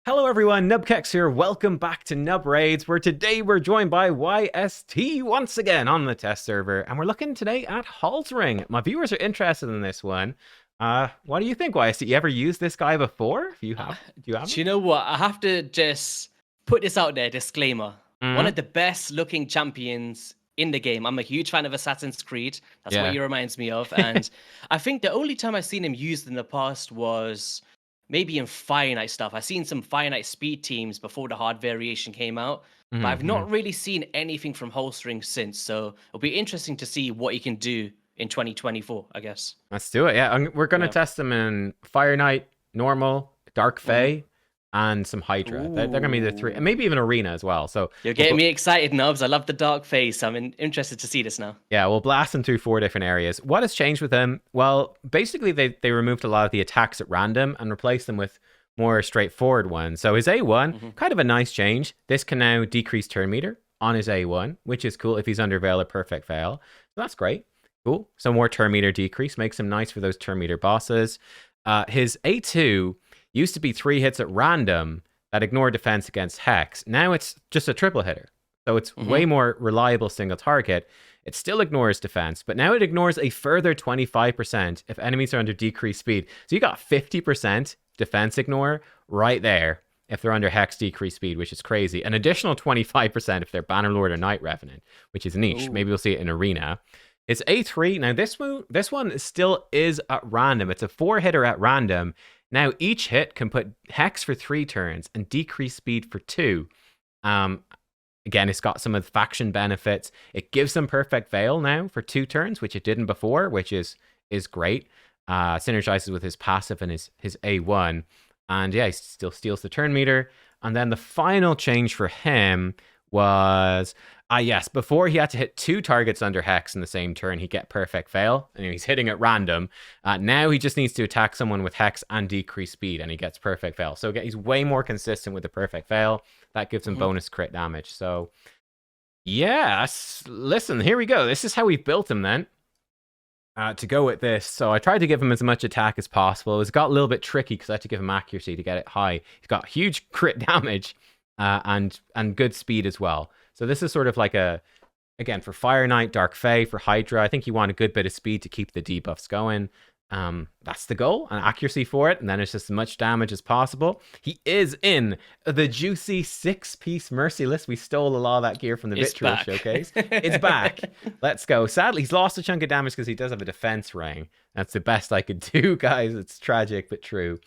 Hello everyone, nubkeks here. Welcome back to Nub Raids, where today we're joined by YST once again on the test server, and we're looking today at Holsring. My viewers are interested in this one. What do you think, YST? You ever used this guy before? Do you have him? Do you know what? I have to just put this out there, disclaimer. One of the best looking champions in the game. I'm a huge fan of Assassin's Creed. That's what he reminds me of. And I think the only time I've seen him used in the past was maybe in finite stuff. I've seen some finite speed teams before the hard variation came out, but I've not really seen anything from Holsring since. So it'll be interesting to see what he can do in 2024, I guess. Let's do it. Yeah, we're going to test him in Fire Knight, Normal, Dark Fae, and some Hydra. They're going to be the three, and maybe even Arena as well. So you're getting me excited, Nubs. I love the Dark Fae, so I'm interested to see this now. Yeah, we'll blast him through 4 different areas. What has changed with him? Well, basically they removed a lot of the attacks at random and replaced them with more straightforward ones. So his A1, kind of a nice change. This can now decrease turn meter on his A1, which is cool if he's under Veil or Perfect Veil. So that's great. Cool. Some more turn meter decrease makes him nice for those turn meter bosses. His A2 used to be 3 hits at random that ignore defense against Hex. Now it's just a triple hitter. So it's way more reliable single target. It still ignores defense, but now it ignores a further 25% if enemies are under decreased speed. So you got 50% defense ignore right there if they're under Hex decreased speed, which is crazy. An additional 25% if they're Bannerlord or Night Revenant, which is niche. Ooh. Maybe we'll see it in Arena. It's A3. Now this one still is at random. It's a 4-hitter at random. Now each hit can put Hex for 3 turns and decrease speed for 2. Again, it's got some of the faction benefits. It gives them Perfect Veil now for 2 turns, which it didn't before, which is great. Synergizes with his passive and his A1. And yeah, he still steals the turn meter. And then the final change for him was... yes, before he had to hit 2 targets under Hex in the same turn, he'd get Perfect Veil, and he's hitting at random. Now he just needs to attack someone with Hex and decrease speed, and he gets Perfect Veil. So he's way more consistent with the Perfect Veil. That gives him bonus crit damage. So, yeah, listen, here we go. This is how we built him then, to go with this. So I tried to give him as much attack as possible. It got a little bit tricky because I had to give him accuracy to get it high. He's got huge crit damage and good speed as well. So this is sort of like again, for Fire Knight, Dark Fae, for Hydra, I think you want a good bit of speed to keep the debuffs going. That's the goal, and accuracy for it, and then it's just as much damage as possible. He is in the juicy 6-piece Merciless. We stole a lot of that gear from the Vitriol Showcase. It's back. Let's go. Sadly, he's lost a chunk of damage because he does have a defense ring. That's the best I could do, guys. It's tragic, but true.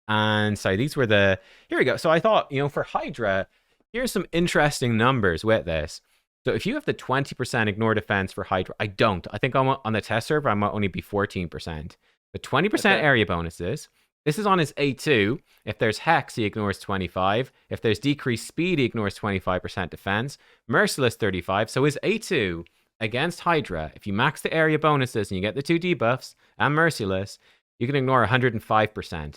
And so these were here we go. So I thought, for Hydra, here's some interesting numbers with this. So if you have the 20% ignore defense for Hydra, I don't. I think on the test server, I might only be 14%. But 20% area bonuses. This is on his A2. If there's Hex, he ignores 25. If there's decreased speed, he ignores 25% defense. Merciless 35. So his A2 against Hydra, if you max the area bonuses and you get the 2 debuffs and Merciless, you can ignore 105%.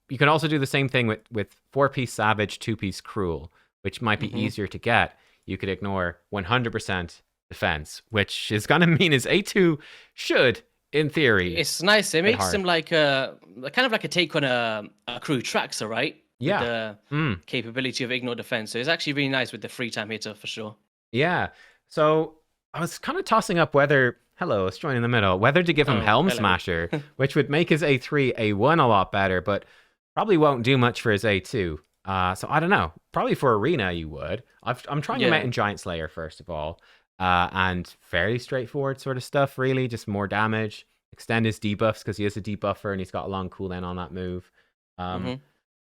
You can also do the same thing with 4-piece Savage, 2-piece Cruel, which might be easier to get. You could ignore 100% defense, which is going to mean his A2 should, in theory... It's nice. It makes him like kind of like a take on a crew Traxxer, right? Yeah. With the capability of ignore defense. So it's actually really nice with the 3-time hitter, for sure. Yeah. So I was kind of tossing up whether... Hello, let's join in the middle. Whether to give him Helm Smasher, which would make his A3, A1 a lot better, but probably won't do much for his A2. So I don't know. Probably for Arena you would. I'm trying him out in Giant Slayer first of all. And fairly straightforward sort of stuff, really. Just more damage. Extend his debuffs because he is a debuffer and he's got a long cooldown on that move. But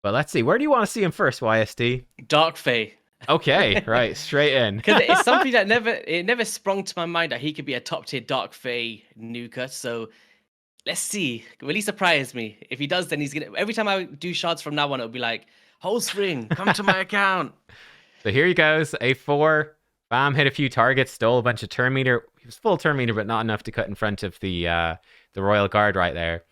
let's see. Where do you want to see him first, YST? Dark Fae. Okay, right. Straight in. Because it's something that never sprung to my mind that he could be a top-tier Dark Fae nuker. So let's see. Will he surprise me? If he does, then he's going to... Every time I do shards from now on, it'll be like, Holsring, come to my account. So here he goes. A4. Bam, hit a few targets, stole a bunch of turn meter. He was full turn meter, but not enough to cut in front of the Royal Guard right there.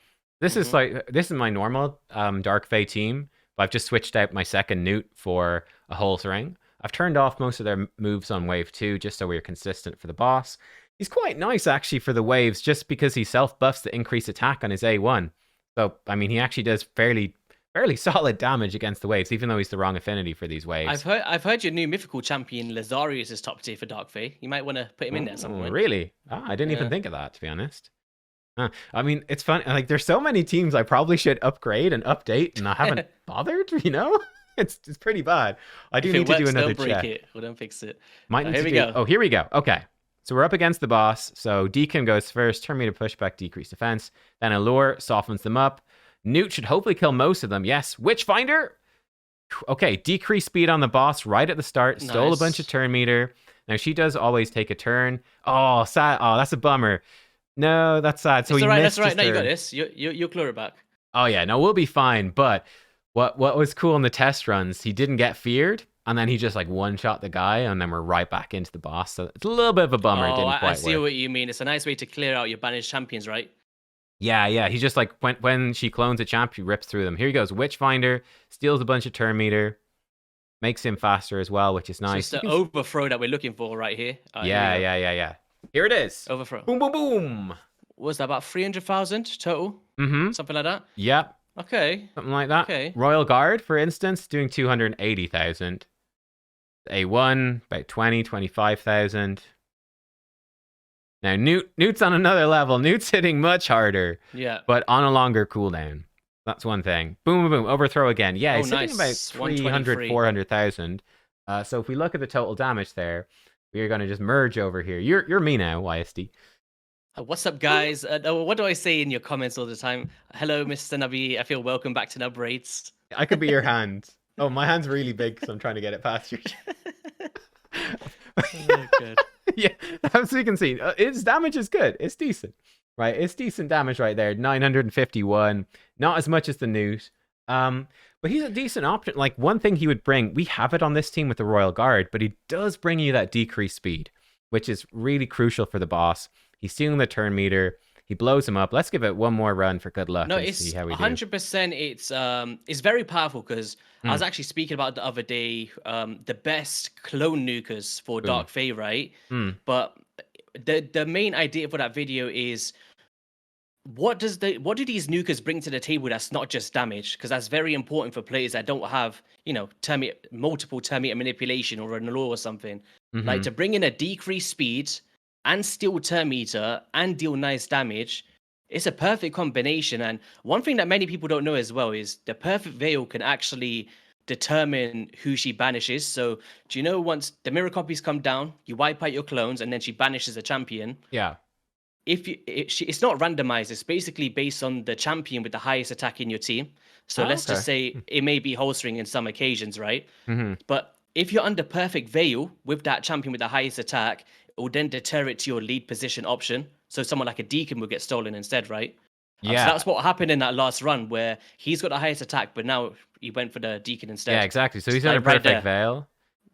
This is my normal Dark Fae team, but I've just switched out my second Newt for a Holsring. I've turned off most of their moves on wave 2 just so we're consistent for the boss. He's quite nice actually for the waves just because he self-buffs the increased attack on his A1. So, I mean, he actually does fairly fairly solid damage against the waves, even though he's the wrong affinity for these waves. I've heard your new mythical champion Lazarius is top tier for Dark Fae. You might want to put him in there at some point. Really? I didn't even Yeah. think of that, to be honest. I mean, it's fun. Like, there's so many teams I probably should upgrade and update, and I haven't bothered. It's pretty bad. I do If need it to do works, another don't break check. it or don't fix it. Might need Here to we do. go. Oh, here we go. Okay, so we're up against the boss. So Deacon goes first. Turn me to pushback, decrease defense. Then Allure softens them up. Newt should hopefully kill most of them. Yes. Witchfinder. Okay, decrease speed on the boss right at the start. Stole a bunch of turn meter. Now she does always take a turn. Oh, sad. Oh, that's a bummer. No, that's sad. So It's he alright. missed That's alright. his No, you got turn. this. You'll clear it back. Oh yeah, no, we'll be fine. But what was cool in the test runs, he didn't get feared, and then he just like one shot the guy, and then we're right back into the boss. So it's a little bit of a bummer. It Oh, didn't I quite see work. what you mean. It's a nice way to clear out your banished champions, right? Yeah. He just like when she clones a champ, he rips through them. Here he goes, Witchfinder, steals a bunch of turn meter, makes him faster as well, which is So nice. it's the overthrow that we're looking for right here. Yeah. Here it is. Overthrow. Boom, boom, boom. Was that about 300,000 total? Mm-hmm. Something like that? Yep. Okay. Something like that. Okay. Royal Guard, for instance, doing 280,000. A1, about 25,000. Now, Newt's on another level. Newt's hitting much harder, Yeah. but on a longer cooldown. That's one thing. Boom, boom, boom. Overthrow again. Yeah, he's hitting about nice. 300, 123. 400,000. So if we look at the total damage there, we are going to just merge over here. You're me now, YSD. What's up, guys? What do I say in your comments all the time? Hello, Mr. Nubby. I feel welcome back to Nub Raids. I could be your hand. Oh, my hand's really big because I'm trying to get it past you. Oh, good. Yeah, as you can see, its damage is good. It's decent, right? It's decent damage right there. 951, not as much as the Newt. But he's a decent option. Like, one thing he would bring, we have it on this team with the Royal Guard, but he does bring you that decreased speed, which is really crucial for the boss. He's stealing the turn meter. He blows him up. Let's give it one more run for good luck No, and it's see how we do. 100%. It's very powerful because I was actually speaking about the other day the best clone nukers for Dark Fae, right? But the main idea for that video is what do these nukers bring to the table that's not just damage? Because that's very important for players that don't have multiple turn meter manipulation or an allure or something. Like to bring in a decreased speed and steal turn meter and deal nice damage. It's a perfect combination. And one thing that many people don't know as well is the perfect veil can actually determine who she banishes. So do you know once the mirror copies come down, you wipe out your clones and then she banishes a champion. Yeah. It's not randomized. It's basically based on the champion with the highest attack in your team. So let's just say it may be Holsring in some occasions, right? But if you're under perfect veil with that champion with the highest attack, it will then deter it to your lead position option. So someone like a Deacon will get stolen instead, right? Yeah. So that's what happened in that last run where he's got the highest attack, but now he went for the Deacon instead. Yeah, exactly. So he's Like, on a right perfect there. veil.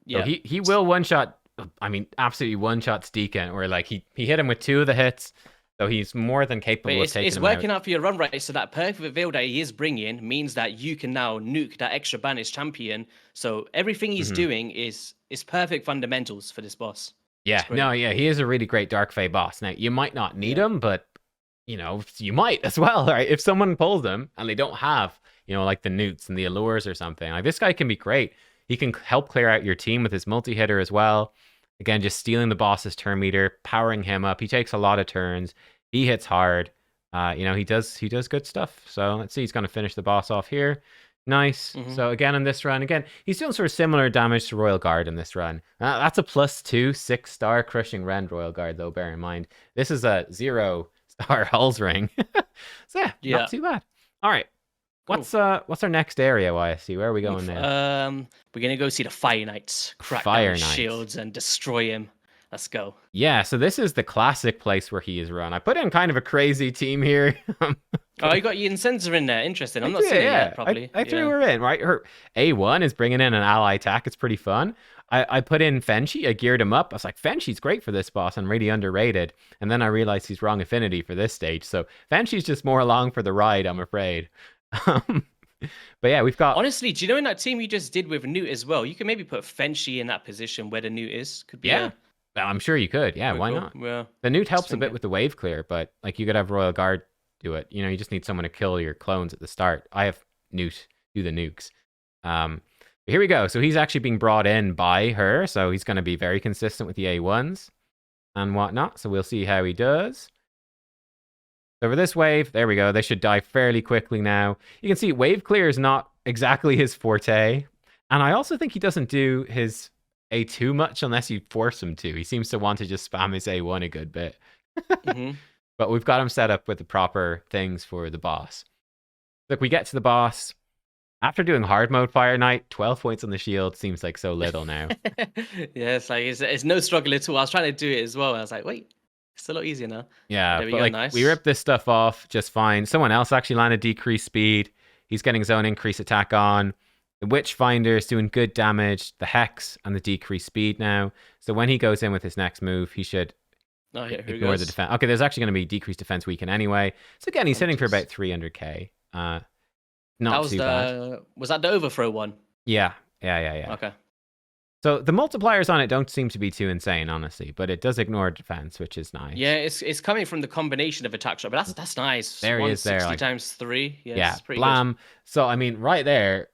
Yeah. So he will one shot. I mean, absolutely one shots Deacon, or like he hit him with 2 of the hits. So he's more than But capable of taking it's him working out. out for your run right. So that perfect veil that he is bringing means that you can now nuke that extra banished champion. So everything he's doing is perfect fundamentals for this boss. Yeah, no, yeah, he is a really great Dark Fae boss. Now, you might not need him, but, you might as well, right? If someone pulls him and they don't have, like the Newts and the Allures or something, like this guy can be great. He can help clear out your team with his multi-hitter as well. Again, just stealing the boss's turn meter, powering him up. He takes a lot of turns. He hits hard. He does good stuff. So let's see, he's going to finish the boss off here. Nice. So again, in this run, he's doing sort of similar damage to Royal Guard in this run. That's a +2 6-star crushing rend Royal Guard, though, bear in mind. This is a 0-star Holsring. So yeah, not too bad. All right. Cool. What's our next area, YSC? Where are we going now? We're going to go see the Fire Knights, crack Fire down his Knights. shields and destroy him. Let's go. Yeah, so this is the classic place where he is run. I put in kind of a crazy team here. Oh, you got Yin Sensor in there. Interesting. I'm not seeing it yet, probably. I threw her in, right? Her A1 is bringing in an ally attack. It's pretty fun. I put in Fenshi. I geared him up. I was like, Fenshi's great for this boss and really underrated. And then I realized he's wrong affinity for this stage. So Fenshi's just more along for the ride, I'm afraid. But yeah, we've got... Honestly, do you know in that team you just did with Newt as well, you can maybe put Fenshi in that position where the Newt is? Could be Yeah. Well, I'm sure you could. Yeah, why cool. not? Yeah. The Newt helps a think bit it- with the wave clear, but like you could have Royal Guard do it. You just need someone to kill your clones at the start. I have Newt do the nukes. But here we go. So he's actually being brought in by her, so he's going to be very consistent with the A1s and whatnot. So we'll see how he does. So for this wave, there we go. They should die fairly quickly now. You can see wave clear is not exactly his forte. And I also think he doesn't do his A2 much unless you force him to. He seems to want to just spam his A1 a good bit. But we've got him set up with the proper things for the boss. Look, we get to the boss. After doing hard mode Fire Knight, 12 points on the shield seems like so little now. Yeah, it's like it's no struggle at all. I was trying to do it as well. I was like, wait, it's a lot easier now. Yeah, there we but go, like nice. we ripped this stuff off just fine. Someone else actually landed decreased speed. He's getting his own increased attack on. The Witchfinder is doing good damage. The Hex and the decreased speed now. So when he goes in with his next move, he should ignore the defense. Okay, there's actually going to be decreased defense weaken anyway. So again, he's hitting for about 300k. Not too bad. Was that the overthrow one? Yeah. Okay. So the multipliers on it don't seem to be too insane, honestly, but it does ignore defense, which is nice. Yeah, it's coming from the combination of attack shot, but that's nice. There he is there. 160 times 3. Yeah, it's pretty blam. good. So, I mean, right there,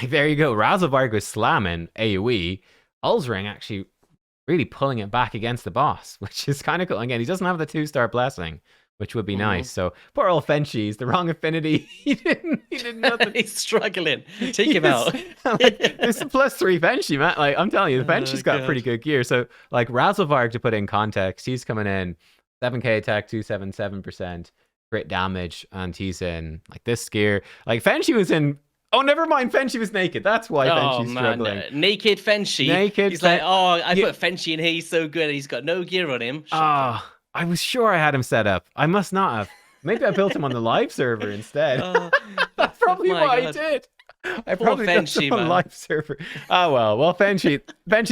there you go. Razelvarg was slamming AoE. Holsring actually really pulling it back against the boss, which is kind of cool. Again, he doesn't have the 2-star blessing, which would be nice. So poor old Fenchi's the wrong affinity. he did nothing. He's struggling. Take him out. Like, it's a +3 Fenchi, man. Like I'm telling you, the Fenchi's got pretty good gear. So like Razelvarg, to put in context, he's coming in 7k attack, 277% crit damage, and he's in like this gear. Like Fenchi was in. Oh, never mind. Fenchi was naked. That's why Fenchi's struggling. Naked Fenchi. He's like, I put Fenchi in here. He's so good. He's got no gear on him. I was sure I had him set up. I must not have. Maybe I built him on the live server instead. That's probably what I did. I probably built him on live server. Oh well, Fenchi's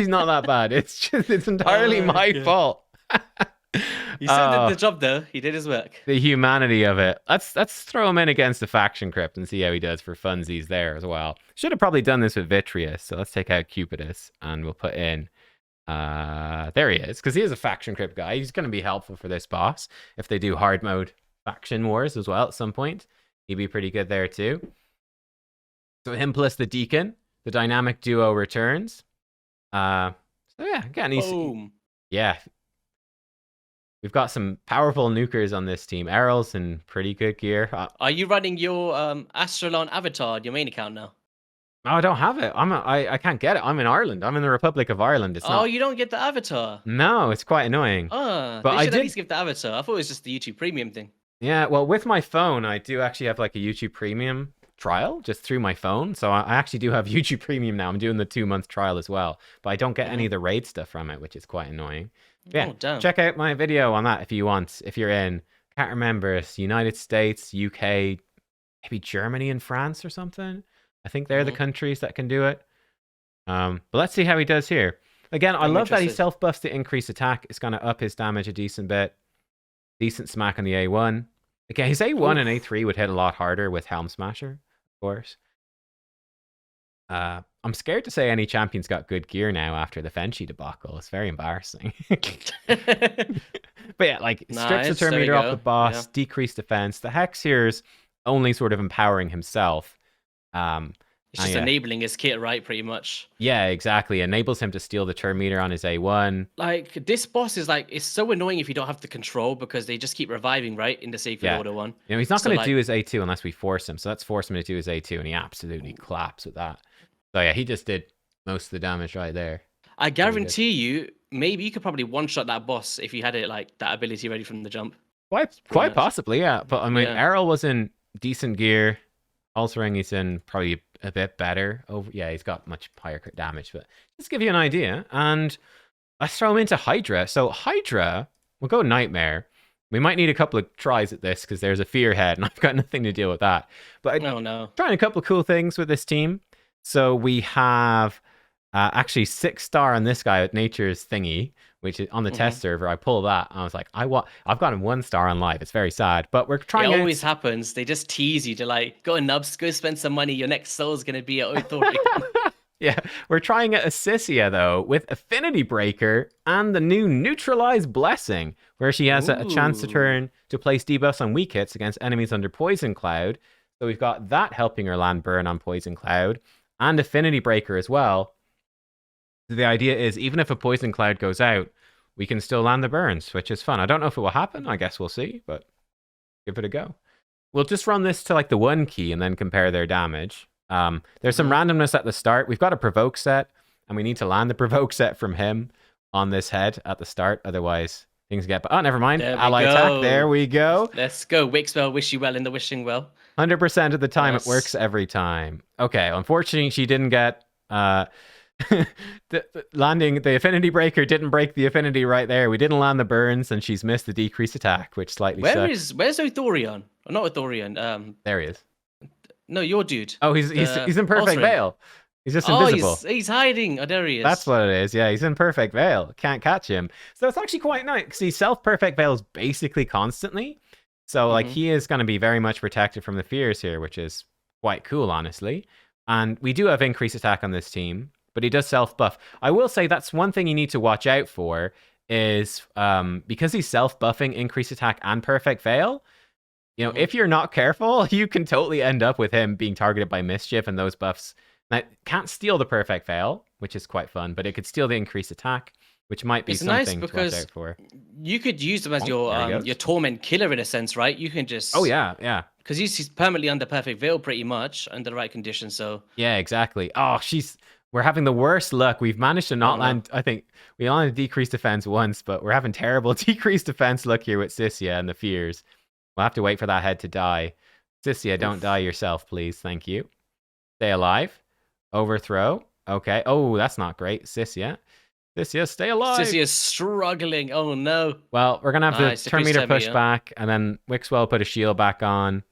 not that bad. It's entirely my fault. He still did the job though. He did his work. The humanity of it. Let's throw him in against the faction crypt and see how he does for funsies there as well. Should have probably done this with Vitreous. So let's take out Cupidus and we'll put in. There he is, because he is a faction crypt guy. He's going to be helpful for this boss if they do hard mode faction wars as well at some point. He'd be pretty good there too. So him plus the Deacon, the dynamic duo returns. So yeah, again, Boom. Yeah. We've got some powerful nukers on this team. Errol's in pretty good gear. Are you running your Astralon avatar on your main account now? No, I don't have it. I can't get it. I'm in Ireland. I'm in the Republic of Ireland. It's not... you don't get the avatar? No, it's quite annoying. But I did at least give the avatar. I thought it was just the YouTube Premium thing. Yeah, well, with my phone, I do actually have like a YouTube Premium trial just through my phone. So I actually do have YouTube Premium now. I'm doing the 2-month trial as well. But I don't get any of the raid stuff from it, which is quite annoying. Yeah, check out my video on that if you want. If you're in, can't remember, it's United States, UK, maybe Germany and France or something. I think they're the countries that can do it. But let's see how he does here. Again, I love that he self-buffs to increase attack. It's going to up his damage a decent bit. Decent smack on the A1. Again, his A1 and A3 would hit a lot harder with Helm Smasher, of course. I'm scared to say any champion's got good gear now after the Fenchi debacle. It's very embarrassing. But yeah, like strips the turn meter off the boss, decreased defense. The Hex here is only sort of empowering himself. It's just enabling his kit, right? Pretty much. Yeah, exactly. Enables him to steal the turn meter on his A1. Like this boss is like, it's so annoying if you don't have the control because they just keep reviving, right? In the safe order one. You know, he's not going to do his A2 unless we force him. So let's force him to do his A2, and he absolutely claps with that. So yeah, he just did most of the damage right there. I guarantee you, maybe you could probably one-shot that boss if you had it like that ability ready from the jump. Quite possibly, yeah. But I mean, Errol was in decent gear. Holsring, he's in probably a bit better. Yeah, he's got much higher crit damage. But just to give you an idea, and let's throw him into Hydra. So Hydra, we'll go Nightmare. We might need a couple of tries at this because there's a fear head, and I've got nothing to deal with that. But I'm trying a couple of cool things with this team. So we have actually 6-star on this guy at Nature's Thingy, which is on the test server. I pull that, and I was like, I've got him 1-star on live. It's very sad, but we're trying. It always happens. They just tease you to like, go nubs, go spend some money. Your next soul is gonna be at Authority. Yeah, we're trying at Assisia though with Affinity Breaker and the new Neutralize Blessing, where she has a chance to place debuffs on weak hits against enemies under Poison Cloud. So we've got that helping her land burn on Poison Cloud and Affinity Breaker as well. So the idea is even if a Poison Cloud goes out, we can still land the burns, which is fun. I don't know if it will happen. I guess we'll see, but give it a go. We'll just run this to like the 1 key and then compare their damage. There's some randomness at the start. We've got a provoke set, and we need to land the provoke set from him on this head at the start. Otherwise, things get... Oh, never mind. Ally attack. There we go. Let's go. Wixwell, wish you well in the wishing well. 100% of the time, it works every time. Okay, unfortunately, she didn't get... landing the Affinity Breaker didn't break the Affinity right there. We didn't land the burns, and she's missed the decreased attack, which slightly sucks. Where's Othorion? Or not Othorion. There he is. No, your dude. Oh, he's in Perfect Veil. He's just invisible. He's hiding. Oh, there he is. That's what it is. Yeah, he's in Perfect Veil. Can't catch him. So it's actually quite nice because he self-Perfect Veils basically constantly. So like he is going to be very much protected from the fears here, which is quite cool, honestly. And we do have increased attack on this team, but he does self-buff. I will say that's one thing you need to watch out for is because he's self-buffing increased attack and Perfect Veil, you know, if you're not careful, you can totally end up with him being targeted by Mischief and those buffs. Now, can't steal the Perfect Veil, which is quite fun, but it could steal the increased attack, which might be something to watch out for. You could use them as your Torment Killer in a sense, right? You can just... Oh, yeah. Because he's permanently under Perfect Veil pretty much, under the right conditions, so... Yeah, exactly. Oh, we're having the worst luck. We've managed to not land... I think we landed decreased defense once, but we're having terrible decreased defense luck here with Sissia and the fears. We'll have to wait for that head to die. Sissia, don't die yourself, please. Thank you. Stay alive. Overthrow. Okay. Oh, that's not great. Sissia, stay alive. Sissia's struggling. Oh, no. Well, we're going to have the turn meter push back, and then Wixwell put a shield back on.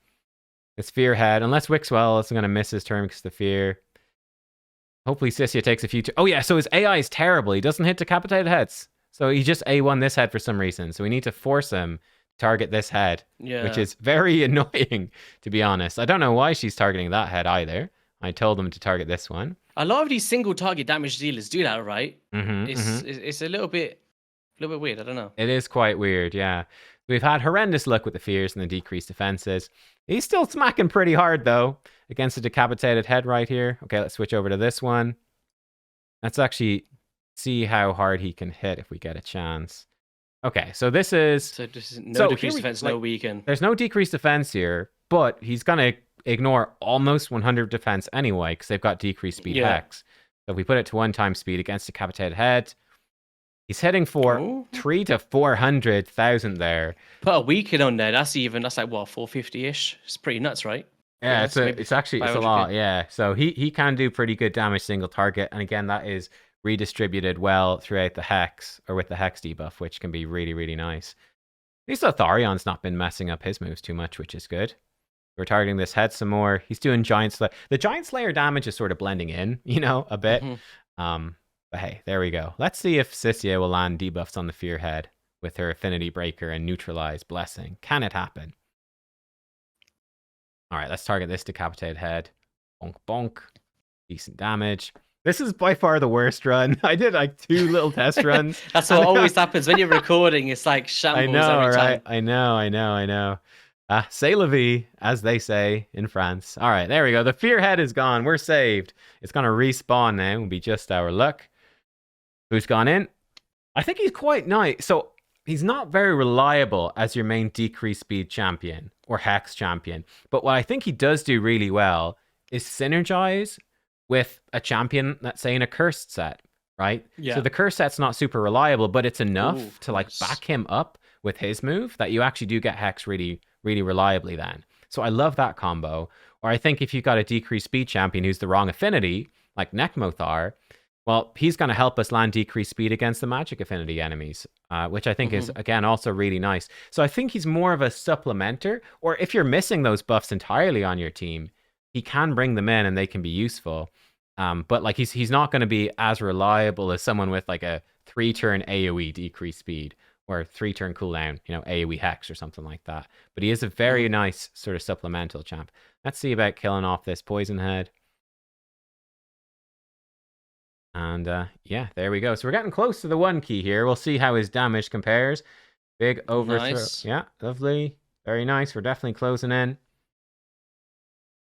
It's fear head. Unless Wixwell is going to miss his turn because of the fear. Hopefully Sissia takes a few... Oh, yeah. So his AI is terrible. He doesn't hit decapitated heads. So he just A1 this head for some reason. So we need to force him target this head, which is very annoying, to be honest. I don't know why she's targeting that head either. I told them to target this one. A lot of these single target damage dealers do that, right? It's a little bit weird. I don't know. It is quite weird, yeah. We've had horrendous luck with the fears and the decreased defenses. He's still smacking pretty hard, though, against a decapitated head right here. Okay, let's switch over to this one. Let's actually see how hard he can hit if we get a chance. Okay, so this is... So this is no decreased defense, no weaken. There's no decreased defense here, but he's going to ignore almost 100 defense anyway, because they've got decreased speed hex. So if we put it to 1x speed against a decapitated head, he's hitting for 3 to 400,000 there. Put a weaken on there, that's like, what, 450-ish? It's pretty nuts, right? Yeah, it's a lot, yeah. So he can do pretty good damage single target, and again, that is redistributed well throughout the hex, or with the hex debuff, which can be really, really nice. At least Otharion's not been messing up his moves too much, which is good. We're targeting this head some more. He's doing Giant Slayer. The Giant Slayer damage is sort of blending in, a bit. But hey, there we go. Let's see if Sissia will land debuffs on the Fear Head with her Affinity Breaker and Neutralize Blessing. Can it happen? All right, let's target this decapitated head. Bonk, bonk. Decent damage. This is by far the worst run. I did like 2 little test runs. That's what always happens when you're recording. It's like shambles every time. I know. C'est la vie, as they say in France. All right, there we go. The Fear Head is gone. We're saved. It's going to respawn now. It'll be just our luck. Who's gone in? I think he's quite nice. So he's not very reliable as your main decreased speed champion or hex champion. But what I think he does do really well is synergize with a champion that's, say, in a cursed set, right? Yeah. So the cursed set's not super reliable, but it's enough to like back him up with his move that you actually do get hex really, really reliably then. So I love that combo. Or I think if you've got a decreased speed champion who's the wrong affinity, like Nekmothar, well, he's going to help us land decreased speed against the magic affinity enemies, which I think is, again, also really nice. So I think he's more of a supplementer, or if you're missing those buffs entirely on your team, he can bring them in and they can be useful. But like he's not going to be as reliable as someone with like a 3-turn AoE decreased speed or 3-turn cooldown, AoE hex or something like that. But he is a very nice sort of supplemental champ. Let's see about killing off this poison head. And yeah, there we go. So we're getting close to the 1 key here. We'll see how his damage compares. Big overthrow. Nice. Yeah, lovely. Very nice. We're definitely closing in.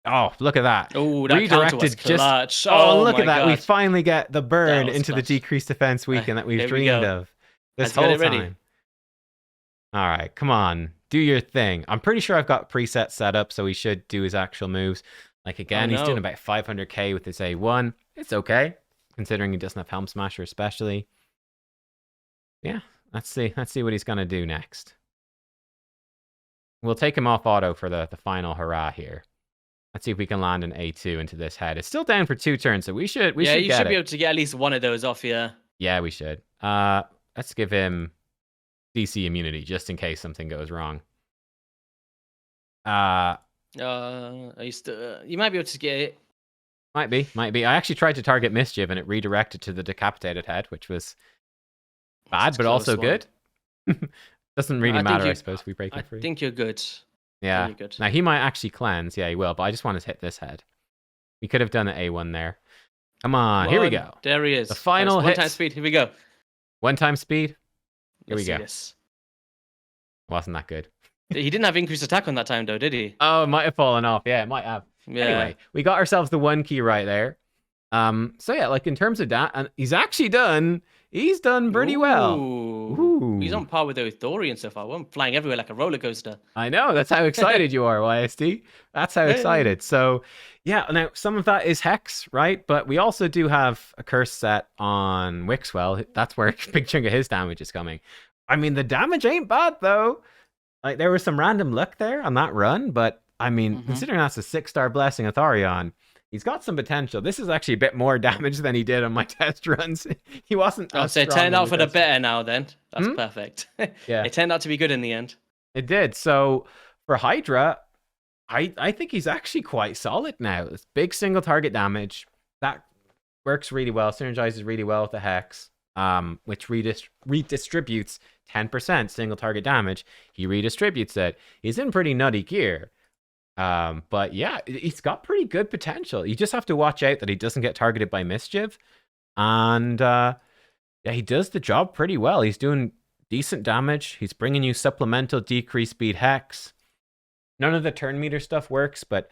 Oh, look at that. Oh, that counter was clutch. Just, oh, look at that. God. We finally get the burn into clutch. the decreased defense weekend that we've dreamed of this whole time. All right, come on. Do your thing. I'm pretty sure I've got presets set up, so he should do his actual moves. Like, again, he's doing about 500k with his A1. It's okay, considering he doesn't have Helm Smasher especially. Yeah, let's see what he's going to do next. We'll take him off auto for the final hurrah here. Let's see if we can land an A2 into this head. It's still down for 2 turns, so we should you should be able to get at least one of those off, yeah. Yeah, we should. Let's give him DC immunity, just in case something goes wrong. You might be able to get it. Might be. I actually tried to target Mischief, and it redirected to the decapitated head, which was bad, but also good. Doesn't really matter, I suppose, we break it free. I think you're good. Yeah. Good. Now, he might actually cleanse. Yeah, he will, but I just want to hit this head. We could have done an A1 there. Come on, here we go. There he is. The final hit. 1-time speed, here we go. 1-time speed? Here we go. This. Wasn't that good. He didn't have increased attack on that time, though, did he? Oh, it might have fallen off. Yeah, it might have. Yeah. Anyway, we got ourselves the 1 key right there. So yeah, like in terms of that, and he's done pretty well. Ooh. He's on par with the Thorian so far. I'm flying everywhere like a roller coaster. I know, that's how excited you are, YSD. That's how excited. So yeah, now some of that is Hex, right? But we also do have a curse set on Wixwell. That's where a big chunk of his damage is coming. I mean, the damage ain't bad though. Like, there was some random luck there on that run, but I mean, considering that's a 6-star blessing of Thorion, he's got some potential. This is actually a bit more damage than he did on my test runs. He wasn't. So it turned out for the better now. Then that's perfect. Yeah, it turned out to be good in the end. It did. So for Hydra, I think he's actually quite solid now. It's big single target damage that works really well. Synergizes really well with the Hex, which redistributes 10% single target damage. He redistributes it. He's in pretty nutty gear. But yeah, he's got pretty good potential. You just have to watch out that he doesn't get targeted by Mischief. And yeah, he does the job pretty well. He's doing decent damage. He's bringing you supplemental decreased speed Hex. None of the turn meter stuff works, but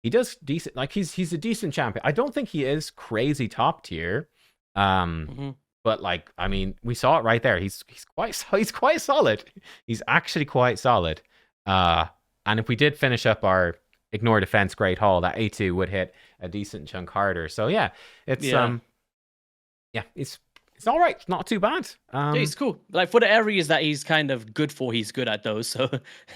he does decent. Like, he's a decent champion. I don't think he is crazy top tier. But like, I mean, we saw it right there. He's quite solid. He's actually quite solid. And if we did finish up our ignore defense Great Hall, that A2 would hit a decent chunk harder. So yeah, it's it's all right. It's not too bad. Yeah, he's cool. Like, for the areas that he's kind of good for, he's good at those. So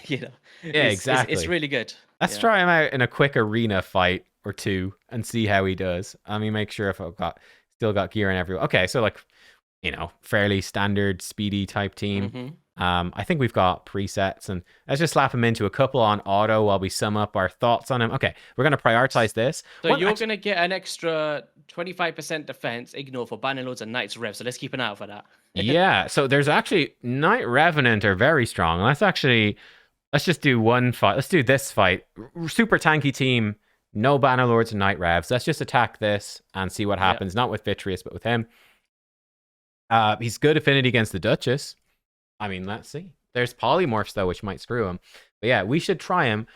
yeah, exactly. It's really good. Let's try him out in a quick arena fight or two and see how he does. Let me make sure if I've still got gear and everywhere. Okay, so like, fairly standard speedy type team. I think we've got presets, and let's just slap him into a couple on auto while we sum up our thoughts on him. Okay, we're going to prioritize this. So you're going to get an extra 25% defense ignore for Bannerlords and Knights Rev, so let's keep an eye out for that. Yeah, so there's actually Knight Revenant are very strong. Let's just do one fight. Let's do this fight. Super tanky team, no Bannerlords and Knight Revs. Let's just attack this and see what happens. Not with Vitreous, but with him. He's good affinity against the Duchess. I mean, let's see. There's polymorphs, though, which might screw him. But yeah, we should try him.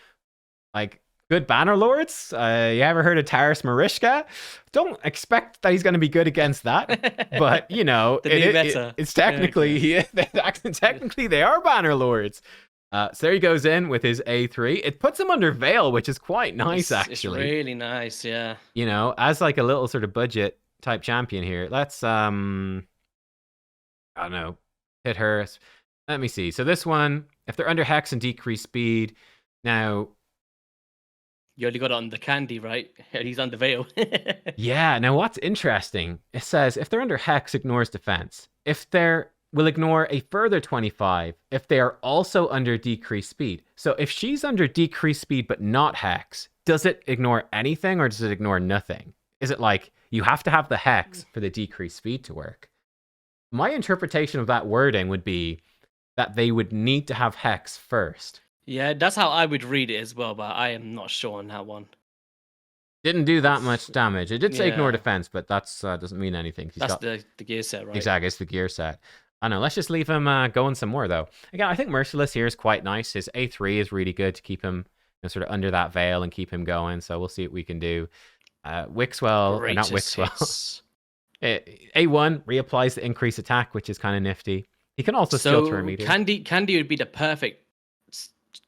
Like, good Bannerlords. You ever heard of Taras Marishka? Don't expect that he's going to be good against that. But, it's technically, technically they are Bannerlords. So there he goes in with his A3. It puts him under Veil, which is quite nice, actually. It's really nice, yeah. As like a little sort of budget type champion here. Let's, I don't know, hit her. Let me see. So this one, if they're under Hex and decreased speed, now... You only got it on the candy, right? He's on the Veil. Yeah, now what's interesting, it says if they're under Hex, ignores defense. If they're... will ignore a further 25 if they are also under decreased speed. So if she's under decreased speed but not Hex, does it ignore anything or does it ignore nothing? Is it like you have to have the Hex for the decreased speed to work? My interpretation of that wording would be that they would need to have Hex first. Yeah, that's how I would read it as well, but I am not sure on that one. Didn't do that much damage. It did say ignore defense, but that's doesn't mean anything. That's the gear set, right? Exactly, it's the gear set. I know, let's just leave him going some more, though. Again, I think Merciless here is quite nice. His A3 is really good to keep him sort of under that veil and keep him going. So we'll see what we can do. Wixwell, or not Wixwell. A1 reapplies the increased attack, which is kind of nifty. He can also steal turn meter. Candy would be the perfect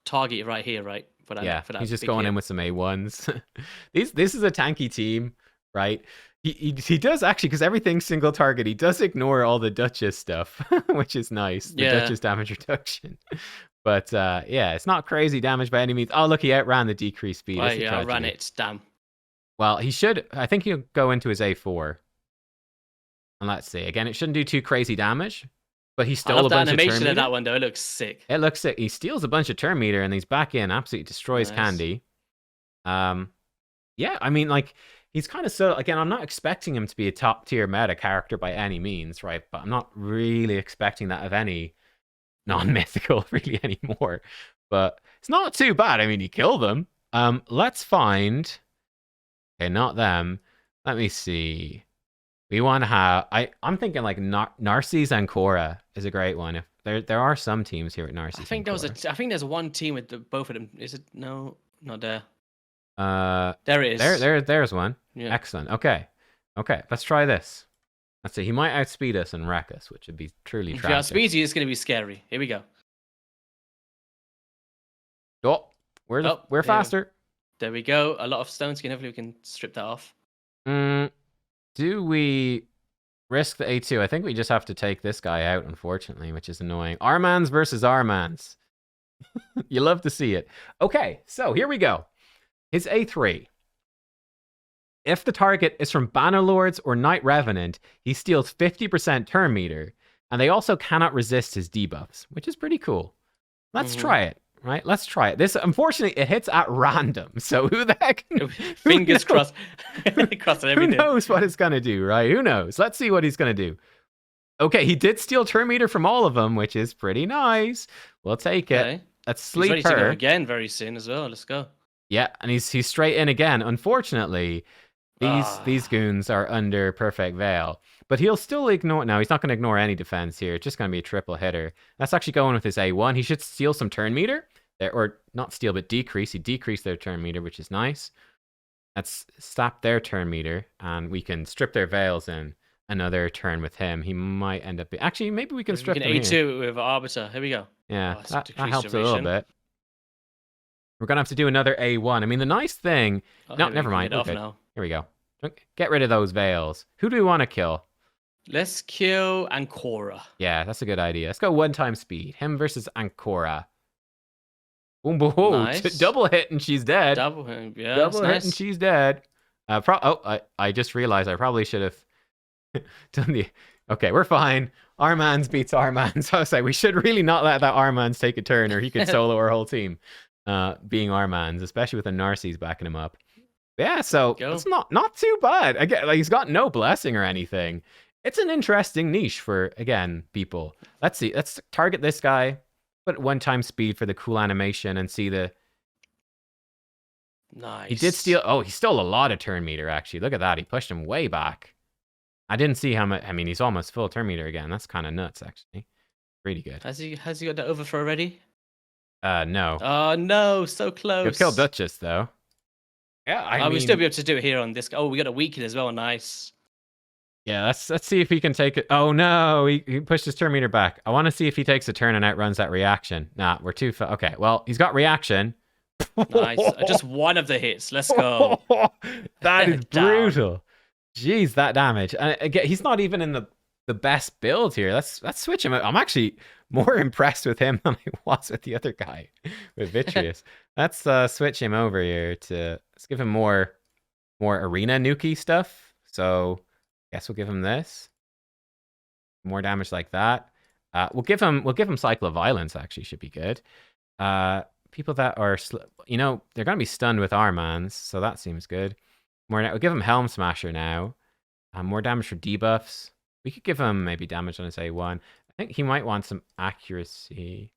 target right here, right? For that, he's just going in with some A1s. This is a tanky team, right? He does actually, because everything's single target, he does ignore all the Duchess stuff, which is nice. The Duchess damage reduction. But it's not crazy damage by any means. Oh, look, he outran the decreased speed. Right, I ran it. Damn. Well, he should. I think he'll go into his A4. And let's see. Again, it shouldn't do too crazy damage. But he stole a bunch of turn meter. The animation of that one, though. It looks sick. It looks sick. He steals a bunch of turn meter and he's back in. Absolutely destroys Candy. I mean, like, he's kind of so... Again, I'm not expecting him to be a top-tier meta character by any means, right? But I'm not really expecting that of any non-mythical really anymore. But it's not too bad. I mean, he killed them. Let's find... Okay, not them. Let me see. We want to have... I'm thinking like Narcisse and Cora is a great one. If there are some teams here with Narcisse. I think there's one team with both of them. Is it? No, not there. There it is. There's one. Yeah. Excellent. Okay. Let's try this. Let's see. He might outspeed us and wreck us, which would be truly tragic. If he outspeeds you, it's going to be scary. Here we go. Oh, we're faster. There we go. A lot of stone skin. Hopefully we can strip that off. Do we risk the A2? I think we just have to take this guy out, unfortunately, which is annoying. Armans versus Armans. You love to see it. Okay, so here we go. His A3. If the target is from Bannerlords or Knight Revenant, he steals 50% turn meter, and they also cannot resist his debuffs, which is pretty cool. Let's try it. Right, let's try it. This, unfortunately, it hits at random. So who the heck? Fingers crossed. Who knows what it's gonna do? Right? Who knows? Let's see what he's gonna do. Okay, he did steal turn meter from all of them, which is pretty nice. We'll take it. Let's sleep he's ready to go again very soon as well. Let's go. Yeah, and he's straight in again. Unfortunately, these goons are under perfect veil. But he'll still ignore... No, he's not going to ignore any defense here. It's just going to be a triple hitter. That's actually going with his A1. He should steal some turn meter. Or not steal, but decrease. He decreased their turn meter, which is nice. Let's stop their turn meter. And we can strip their veils in another turn with him. He might end up... Actually, maybe we can strip them A2 here. With Arbiter. Here we go. Yeah, that helps a little bit. We're going to have to do another A1. I mean, the nice thing... No, never mind. Okay. Here we go. Get rid of those veils. Who do we want to kill? Let's kill Ancora. Yeah, that's a good idea. Let's go 1-time speed. Him versus Ancora. Boom, boom, nice. Double hit and she's dead. Double hit, yeah. Double hit and she's dead. I just realized I probably should have done the... Okay, we're fine. Armans beats Armans. I was like, we should really not let that Armans take a turn or he could solo our whole team. Being Armans, especially with a Narcisse backing him up. Yeah, so it's not too bad. Again, like, he's got no blessing or anything. It's an interesting niche for, again, people. Let's see. Let's target this guy. Put 1-time speed for the cool animation and see the... Nice. He did steal... Oh, he stole a lot of turn meter, actually. Look at that. He pushed him way back. I didn't see how much... I mean, he's almost full turn meter again. That's kind of nuts, actually. Pretty good. Has he got the overthrow ready? No. Oh, no. So close. He'll kill Duchess, though. Yeah, I mean... We'll still be able to do it here on this... Oh, we got a weaken as well. Nice. Yeah, let's see if he can take it. Oh, no. He pushed his turn meter back. I want to see if he takes a turn and outruns that reaction. Nah, we're too far. Okay, well, he's got reaction. Nice. Just one of the hits. Let's go. That is brutal. Jeez, that damage. And again, he's not even in the best build here. Let's switch him out. I'm actually more impressed with him than I was with the other guy, with Vitreous. Let's switch him over here to... Let's give him more arena nuki stuff. So... Guess we'll give him this. More damage like that. We'll give him Cycle of Violence, actually, should be good. People that are... they're going to be stunned with Armans, so that seems good. We'll give him Helm Smasher now. More damage for debuffs. We could give him maybe damage on his A1. I think he might want some accuracy.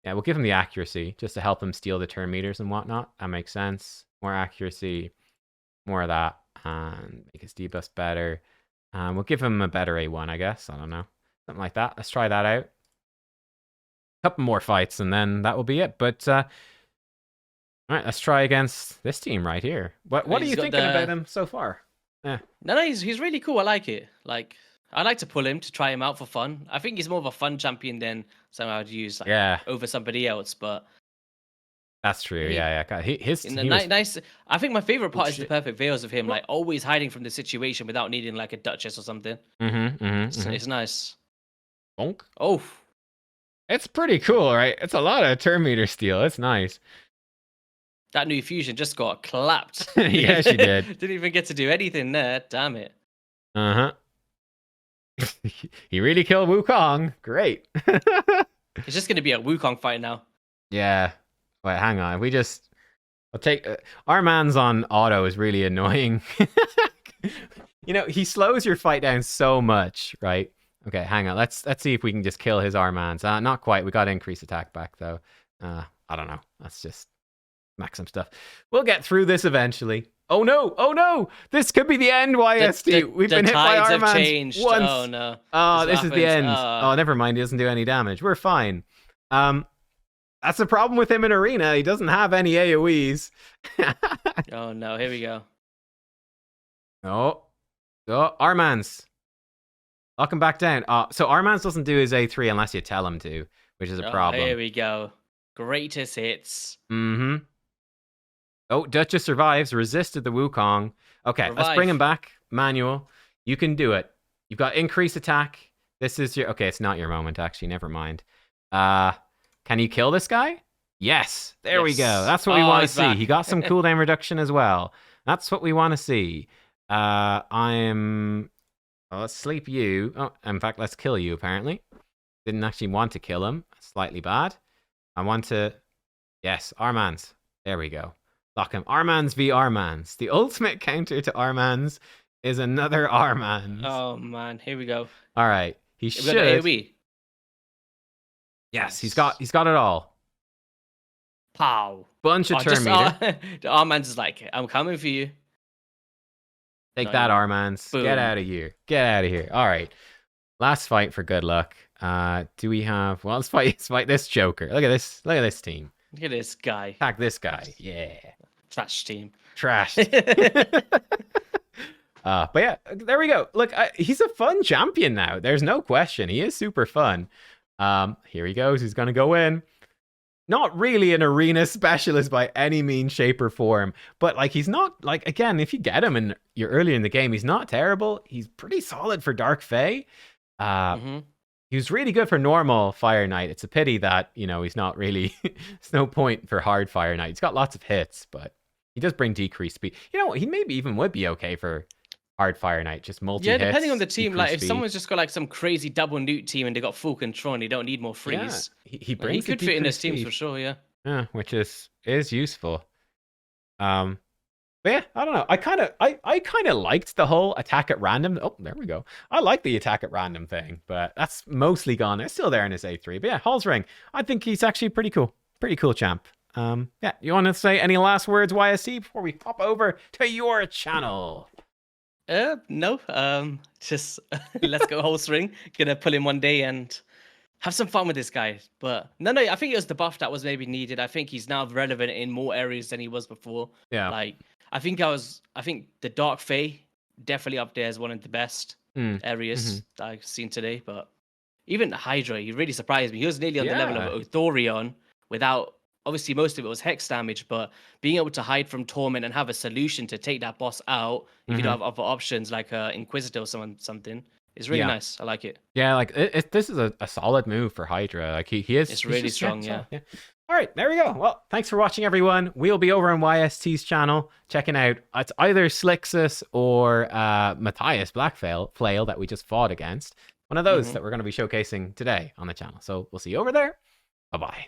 Yeah, we'll give him the accuracy, just to help him steal the turn meters and whatnot. That makes sense. More accuracy. More of that. And make his debuffs better. We'll give him a better A1, I guess. I don't know. Something like that. Let's try that out. A couple more fights, and then that will be it. But All right, let's try against this team right here. What are you thinking about him so far? No, he's really cool. I like it. Like, I like to pull him to try him out for fun. I think he's more of a fun champion than something I'd use over somebody else. But that's true. Yeah. Nice. I think my favorite part is the perfect veils of him, like always hiding from the situation without needing like a Duchess or something. It's nice. Bonk. Oh, it's pretty cool, right? It's a lot of turn meter steal. It's nice. That new fusion just got clapped. Yeah, she did. Didn't even get to do anything there. Damn it. He really killed Wukong. Great. It's just gonna be a Wukong fight now. Yeah. Wait, hang on. I'll take our man's on auto is really annoying. He slows your fight down so much, right? Okay, hang on. Let's see if we can just kill his Armans. Not quite. We got to increase attack back though. I don't know. Let's just max some stuff. We'll get through this eventually. Oh no! This could be the end, YST. We've been hit by Armans once. Oh no! Oh, this is the end. Oh, never mind. He doesn't do any damage. We're fine. That's the problem with him in Arena. He doesn't have any AoEs. Oh no! Here we go. Oh, Armans. Lock him back down. So Armans doesn't do his A3 unless you tell him to, which is a problem. Here we go. Greatest hits. Oh, Duchess survives. Resisted the Wukong. Okay, let's bring him back. Manual. You can do it. You've got increased attack. This is your... Okay, it's not your moment, actually. Never mind. Can you kill this guy? Yes. There we go. That's what we want to see. Back. He got some cooldown reduction as well. That's what we want to see. Let's sleep you. Oh, in fact, let's kill you, apparently. Didn't actually want to kill him. Slightly bad. I want to... Yes, Armans. There we go. Lock him. Armans v Armans. The ultimate counter to Armans is another Armans. Oh, man. Here we go. All right. He should... AoE. Yes, he's got it all. Pow. Bunch of turn meter. Armans is like, I'm coming for you. Take that, Armans. Boom. Get out of here. Get out of here. All right. Last fight for good luck. Do we have... Well, let's fight this Joker. Look at this. Look at this team. Look at this guy. Attack this guy. Yeah. Trash team. Trash. But yeah, there we go. Look, he's a fun champion now. There's no question. He is super fun. Here he goes. He's going to go in. Not really an arena specialist by any means, shape, or form. But, like, he's not... Like, again, if you get him and you're early in the game, he's not terrible. He's pretty solid for Dark Fae. He was really good for normal Fire Knight. It's a pity that, he's not really... There's no point for hard Fire Knight. He's got lots of hits, but he does bring decreased speed. He maybe even would be okay for hard Fire Knight, just multi-hits. Yeah, depending on the team. Like, if someone's just got, like, some crazy double nuke team and they got full control and they don't need more freeze. Yeah, he brings he could fit in his teams for sure, yeah. Yeah, which is useful. But yeah, I don't know. I kind of liked the whole attack at random. Oh, there we go. I like the attack at random thing, but that's mostly gone. It's still there in his A3. But yeah, Holsring, I think he's actually pretty cool. Pretty cool champ. Yeah, you want to say any last words, YSC, before we pop over to your channel? No. Just let's go Holsring. Gonna pull him one day and have some fun with this guy. But no, I think it was the buff that was maybe needed. I think he's now relevant in more areas than he was before. Yeah. Like, I think the Dark Fae definitely up there as one of the best areas that I've seen today. But even Hydra, he really surprised me. He was nearly on the level of Othorion without, obviously most of it was hex damage, but being able to hide from Torment and have a solution to take that boss out if you don't have other options like Inquisitor or something is really nice. I like it. Yeah, like this is a solid move for Hydra. Like he is. It's really strong, yeah. All right, there we go. Well, thanks for watching, everyone. We'll be over on YST's channel checking out. It's either Slixus or Matthias Blackflail that we just fought against. One of those that we're going to be showcasing today on the channel. So we'll see you over there. Bye-bye.